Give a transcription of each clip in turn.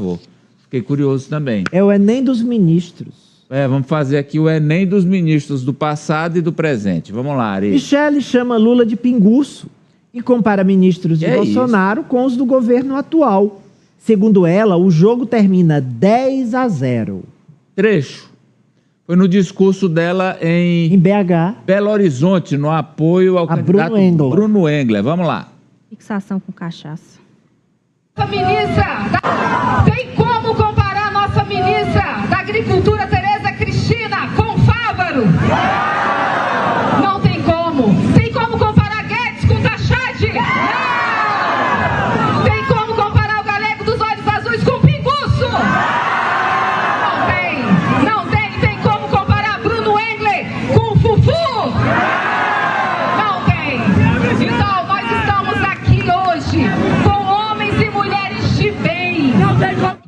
favor. Fiquei curioso também. É o Enem dos ministros. Vamos fazer aqui o Enem dos ministros do passado e do presente. Vamos lá, Ari. Michele chama Lula de pinguço e compara ministros de Bolsonaro com os do governo atual. Segundo ela, o jogo termina 10-0. Trecho. Foi no discurso dela em BH, Belo Horizonte, no apoio ao candidato Bruno Engler. Vamos lá. Fixação com cachaça. Nossa ministra, tem como comparar nossa ministra da Agricultura, Tereza Cristina, com Fávaro? Não tem como. Tem como comparar Guedes com Tachad? Não! Tem como comparar o galego dos olhos azuis com Pinguço? Não tem. Não tem. Tem como comparar Bruno Engler com Fufu? Não tem. Então, nós estamos aqui hoje com homens e mulheres de bem. Não tem como.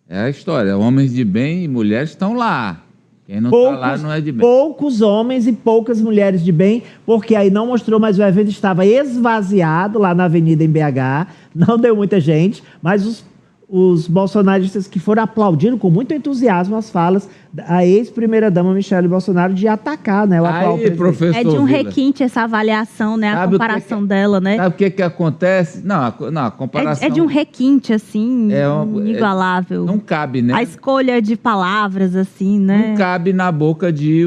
É a história. Homens de bem e mulheres estão lá. Quem não está lá não é de bem. Poucos homens e poucas mulheres de bem, porque aí não mostrou, mas o evento estava esvaziado lá na avenida em BH, não deu muita gente, mas os bolsonaristas que foram aplaudindo com muito entusiasmo as falas da ex-primeira-dama Michele Bolsonaro de atacar, né, o atual presidente. Professor É de um Vila, requinte essa avaliação, né? A comparação dela, né? Sabe o que acontece? Não, a comparação... É de um requinte, assim, inigualável. Não cabe, né? A escolha de palavras, assim, né? Não cabe na boca de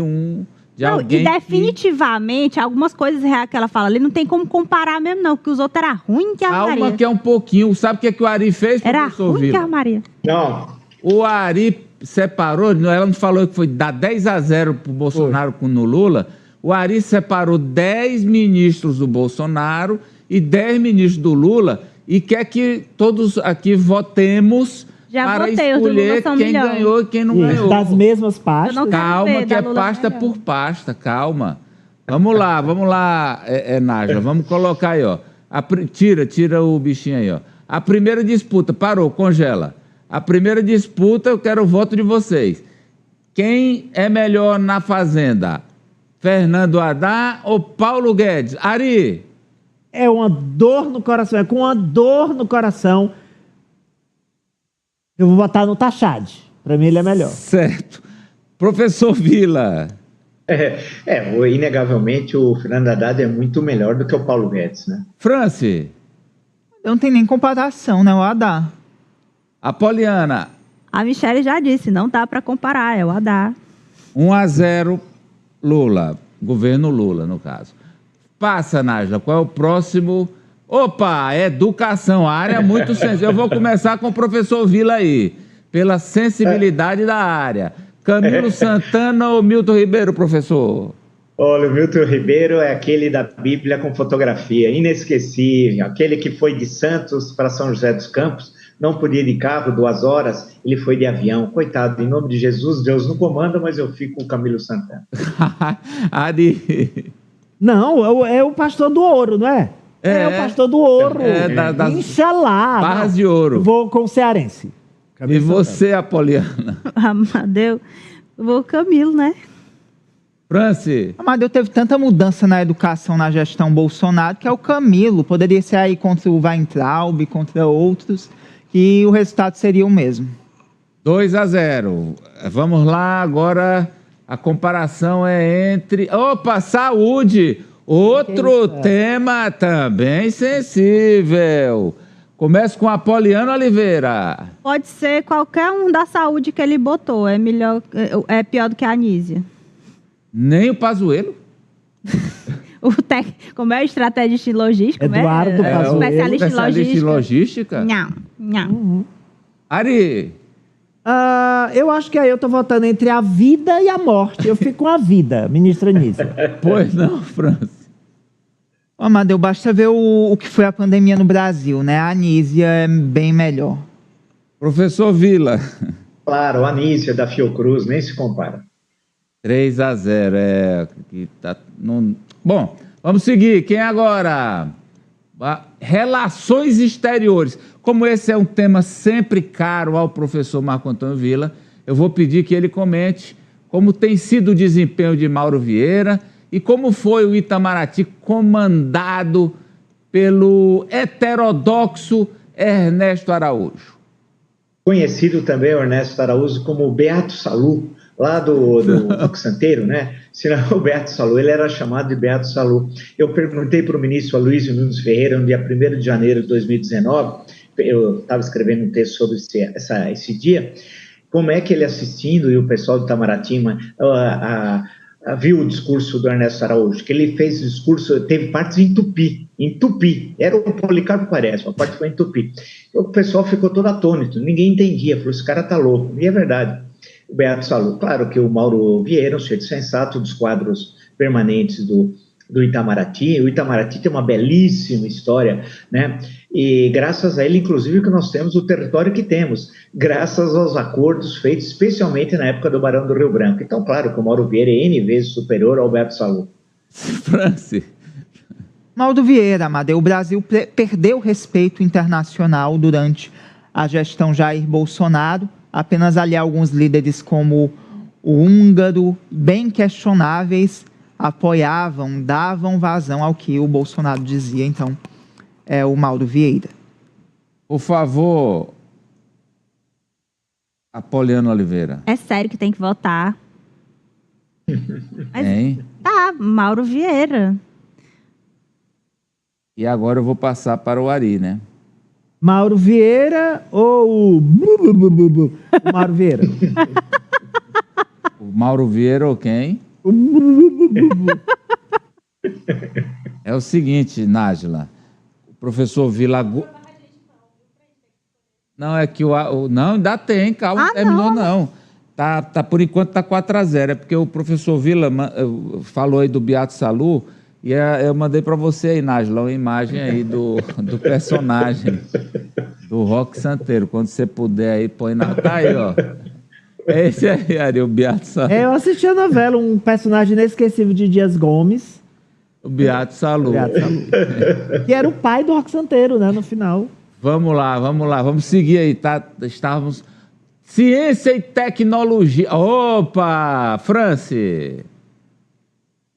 alguém. E definitivamente, algumas coisas reais que ela fala ali, não tem como comparar mesmo, não, porque os outros eram ruins que a Maria. Calma que é um pouquinho. Sabe o que o Ari fez, Era professor ruim Vila? que a Maria. Não. O Ari separou, ela não falou que foi dar 10-0 pro Bolsonaro no Lula. O Ari separou 10 ministros do Bolsonaro e 10 ministros do Lula e quer que todos aqui votemos para escolher quem ganhou e quem não ganhou. Das mesmas pastas. Calma, que é pasta por pasta, calma. Vamos lá, Nájila, vamos colocar aí, ó. Tira o bichinho aí, ó. A primeira disputa, parou, congela. A primeira disputa, eu quero o voto de vocês. Quem é melhor na Fazenda? Fernando Haddad ou Paulo Guedes? Ari? É uma dor no coração, é com uma dor no coração. Eu vou botar no Tachad. Para mim ele é melhor. Certo. Professor Vila. Inegavelmente o Fernando Haddad é muito melhor do que o Paulo Guedes, né? Franci. Não tem nem comparação, né? O Haddad. Apoliana. A Michele já disse, não dá para comparar, é o Haddad. 1-0 Lula, governo Lula, no caso. Passa, Nájila, qual é o próximo? Opa, educação, a área muito sensível. Eu vou começar com o professor Vila aí, pela sensibilidade da área. Camilo Santana ou Milton Ribeiro, professor? Olha, o Milton Ribeiro é aquele da Bíblia com fotografia, inesquecível, aquele que foi de Santos para São José dos Campos, não podia ir de carro 2 horas, ele foi de avião. Coitado, em nome de Jesus, Deus não comanda, mas eu fico com o Camilo Santana. Ari. Não, é o pastor do ouro, não é? É o pastor do ouro. Inxalá. Barras de ouro. Vou com o cearense. Camilo e você, Apoliana? Amadeu, eu vou com o Camilo, né? Franci. Amadeu teve tanta mudança na educação, na gestão Bolsonaro, que é o Camilo. Poderia ser aí contra o Weintraub, contra outros, que o resultado seria o mesmo. 2-0. Vamos lá, agora a comparação é entre... Opa, saúde! Outro tema também sensível. Começa com Apoliano Oliveira. Pode ser qualquer um da saúde que ele botou. É melhor, é pior do que a Anísia. Nem o Pazuello? Como é o estrategista em logística? Eduardo Pazuello. Especialista em logística? Não. Ari? Eu acho que aí eu tô votando entre a vida e a morte. Eu fico com a vida, ministra Anísia. Pois não, França. Amadeu, basta ver o que foi a pandemia no Brasil, né? A Anísia é bem melhor. Professor Vila. Claro, a Anísia da Fiocruz nem se compara. 3-0, Bom, vamos seguir. Quem agora? Relações exteriores. Como esse é um tema sempre caro ao professor Marco Antônio Vila, eu vou pedir que ele comente como tem sido o desempenho de Mauro Vieira e como foi o Itamaraty comandado pelo heterodoxo Ernesto Araújo. Conhecido também, o Ernesto Araújo, como o Beato Salu, lá do Roque Santeiro, né? Se não, o Beato Salu, ele era chamado de Beato Salu. Eu perguntei para o ministro Aloysio Nunes Ferreira, no dia 1º de janeiro de 2019, eu estava escrevendo um texto sobre esse dia, como é que ele assistindo, e o pessoal do Itamaraty viu o discurso do Ernesto Araújo, que ele fez o discurso, teve partes em Tupi, era o Policarpo Quaresma, a parte foi em Tupi. O pessoal ficou todo atônito, ninguém entendia, falou, esse cara tá louco, e é verdade. O Beato Salu, claro que o Mauro Vieira, um sujeito sensato dos quadros permanentes do Itamaraty. O Itamaraty tem uma belíssima história, né? E graças a ele, inclusive, que nós temos o território que temos, graças aos acordos feitos, especialmente na época do Barão do Rio Branco. Então, claro que o Mauro Vieira é N vezes superior ao Beato Salu. Franci. Mauro Vieira, Amadeu, o Brasil perdeu respeito internacional durante a gestão Jair Bolsonaro. Apenas ali alguns líderes como o húngaro, bem questionáveis, apoiavam, davam vazão ao que o Bolsonaro dizia. Então, é o Mauro Vieira. Por favor, Apoliano Oliveira. É sério que tem que votar. Mas, Hein? tá, Mauro Vieira. E agora eu vou passar para o Ari, né? Mauro Vieira ou o Mauro Vieira? O Mauro Vieira ou quem? É o seguinte, Nájila. O professor Vila... Não, é que não, ainda tem, calma, não terminou não. Tá, por enquanto tá 4-0. É porque o professor Vila falou aí do Beato Salu e eu mandei para você aí, Nájila, uma imagem aí do personagem do Roque Santeiro. Quando você puder aí, põe na... Tá aí, ó. Esse aí, Ari, o Beato Salu. Eu assisti a novela, um personagem inesquecível de Dias Gomes. O Beato Salu. Que era o pai do Roque Santeiro, né, no final. Vamos lá, vamos seguir aí, tá? Estávamos... Ciência e tecnologia. Opa, Franci.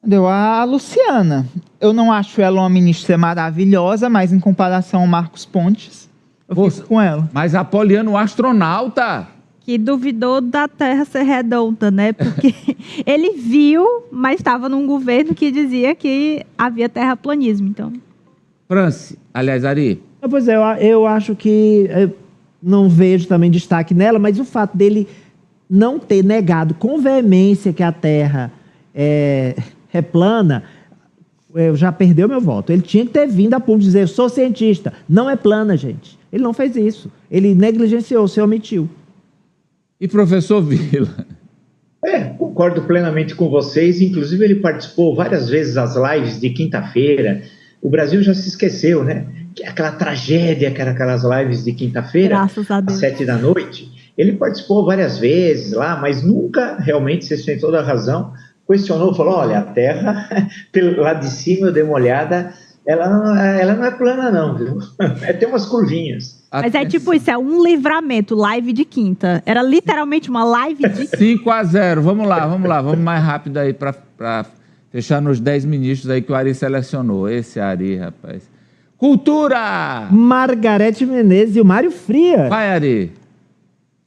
Deu a Luciana. Eu não acho ela uma ministra maravilhosa, mas em comparação ao Marcos Pontes, eu fico com ela. Mas Apoliano, o astronauta... Que duvidou da Terra ser redonda, né? Porque ele viu, mas estava num governo que dizia que havia terraplanismo, então... Franci, aliás, Ari... Pois é, eu acho que... Eu não vejo também destaque nela, mas o fato dele não ter negado com veemência que a Terra é plana, já perdeu meu voto. Ele tinha que ter vindo a público dizer, eu sou cientista, não é plana, gente. Ele não fez isso. Ele negligenciou, se omitiu. E professor Vila? Concordo plenamente com vocês. Inclusive, ele participou várias vezes das lives de quinta-feira. O Brasil já se esqueceu, né? Aquela tragédia que era aquelas lives de quinta-feira, às 7 da noite. Ele participou várias vezes lá, mas nunca realmente, vocês têm toda a razão, questionou, falou, olha, a Terra, lá de cima eu dei uma olhada, ela não é plana não, viu? Tem umas curvinhas. Mas é tipo isso, é um livramento, live de quinta. Era literalmente uma live de... 5-0, vamos lá, vamos mais rápido aí para fechar nos 10 ministros aí que o Ari selecionou. Esse Ari, rapaz. Cultura! Margarete Menezes e o Mário Frias. Vai, Ari.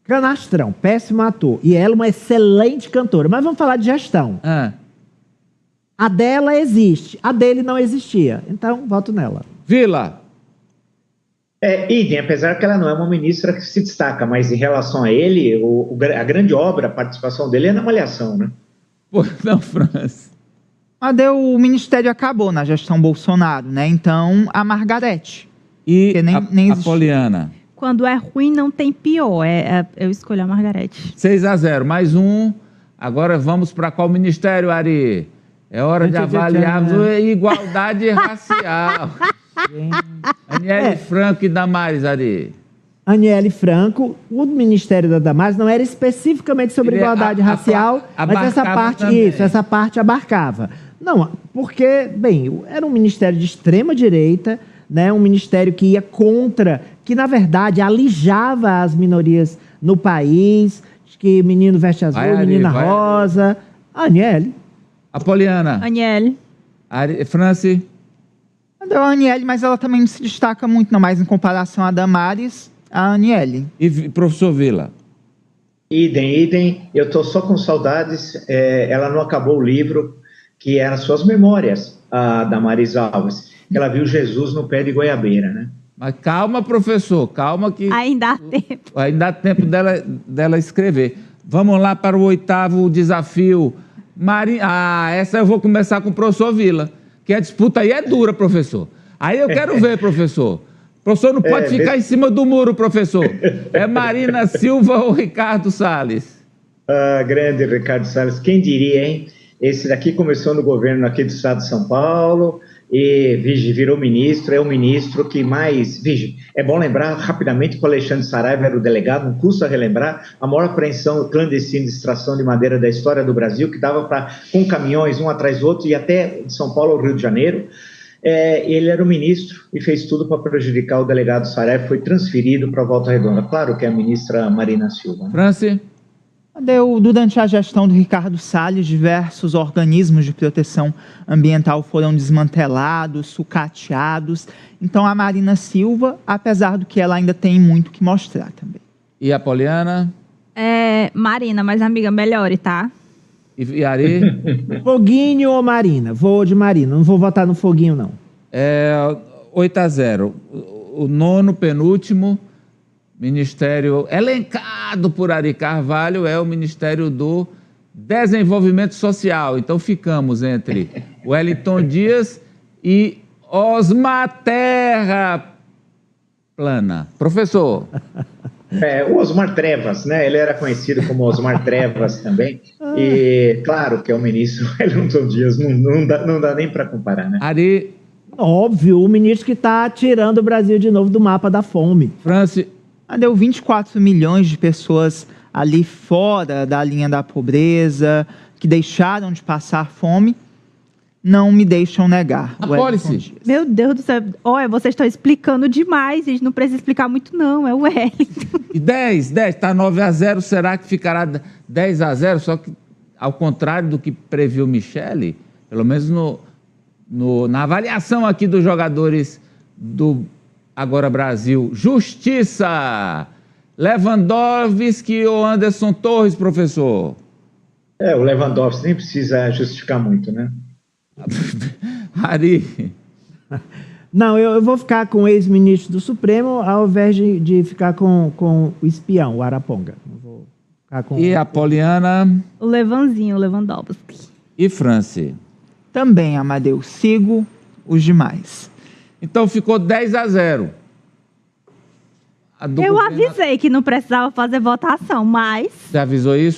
Canastrão, péssimo ator. E ela uma excelente cantora. Mas vamos falar de gestão. A dela existe, a dele não existia. Então, voto nela. Vila. Idem, apesar que ela não é uma ministra que se destaca, mas em relação a ele, a grande obra, a participação dele é na Malhação, né? Pô, não, França. Mas o ministério acabou na gestão Bolsonaro, né? Então, a Margarete. E nem a Poliana. Quando é ruim, não tem pior. Eu escolho a Margarete. 6-0, mais um. Agora vamos para qual ministério, Ari? É hora de avaliarmos a igualdade racial. Aniele Franco e Damares, Ari. Aniele Franco, o Ministério da Damares não era especificamente sobre igualdade racial, mas essa parte abarcava. Não, porque, bem, era um ministério de extrema direita, né, um ministério que ia contra, que na verdade alijava as minorias no país, que menino veste azul, menina rosa. Aniele. Apoliana. Aniele. Franci. A Aniele, mas ela também não se destaca muito, não, mas em comparação a Damares, A Aniele. E professor Vila? Idem. Eu estou só com saudades. Ela não acabou o livro, que eram suas memórias, a Damaris Alves. Ela viu Jesus no pé de goiabeira, né? Mas calma, professor, calma que... Ainda há tempo. Ainda dá tempo dela escrever. Vamos lá para o 8º desafio. Essa eu vou começar com o professor Vila, que a disputa aí é dura, professor. Aí eu quero ver, professor. O professor não pode ficar em cima do muro, professor. É Marina Silva ou Ricardo Salles? Grande Ricardo Salles. Quem diria, hein? Esse daqui começou no governo aqui do estado de São Paulo e, virou ministro. É o ministro que mais... é bom lembrar rapidamente que o Alexandre Saraiva era o delegado, não custa relembrar, a maior apreensão clandestina de extração de madeira da história do Brasil, que dava com caminhões, um atrás do outro, e até de São Paulo ao Rio de Janeiro. Ele era o ministro e fez tudo para prejudicar o delegado Saraiva, foi transferido para Volta Redonda. Claro que é a ministra Marina Silva. Né? Franci? Durante a gestão do Ricardo Salles, diversos organismos de proteção ambiental foram desmantelados, sucateados. Então, a Marina Silva, apesar do que ela ainda tem muito que mostrar também. E a Poliana? Marina, mas amiga, melhore, tá? E Ari? Foguinho ou Marina? Vou de Marina, não vou votar no Foguinho, não. 8-0. O 9º, penúltimo, ministério elencado por Ari Carvalho é o Ministério do Desenvolvimento Social. Então ficamos entre Wellington Dias e Osmar Terra Plana. Professor. O Osmar Trevas, né? Ele era conhecido como Osmar Trevas também. E claro que é o ministro Wellington Dias, não dá nem para comparar, né? Ari. Óbvio, o ministro que está tirando o Brasil de novo do mapa da fome. Franci. Deu 24 milhões de pessoas ali fora da linha da pobreza, que deixaram de passar fome, não me deixam negar. A Policy. Meu Deus do céu. Olha, vocês estão explicando demais. A gente não precisa explicar muito, não. É o Wellington. E 10. Está 9-0. Será que ficará 10-0? Só que, ao contrário do que previu Michele, pelo menos na avaliação aqui dos jogadores do Agora Brasil. Justiça! Lewandowski ou Anderson Torres, professor? O Lewandowski nem precisa justificar muito, né? Ari. Não, eu vou ficar com o ex-ministro do Supremo ao invés de ficar com o espião, o Araponga. Vou ficar com... E a Poliana? O Lewandowski. E Franci? Também, Amadeu. Sigo os demais. Então ficou 10-0. Eu avisei que não precisava fazer votação, mas... Você avisou isso?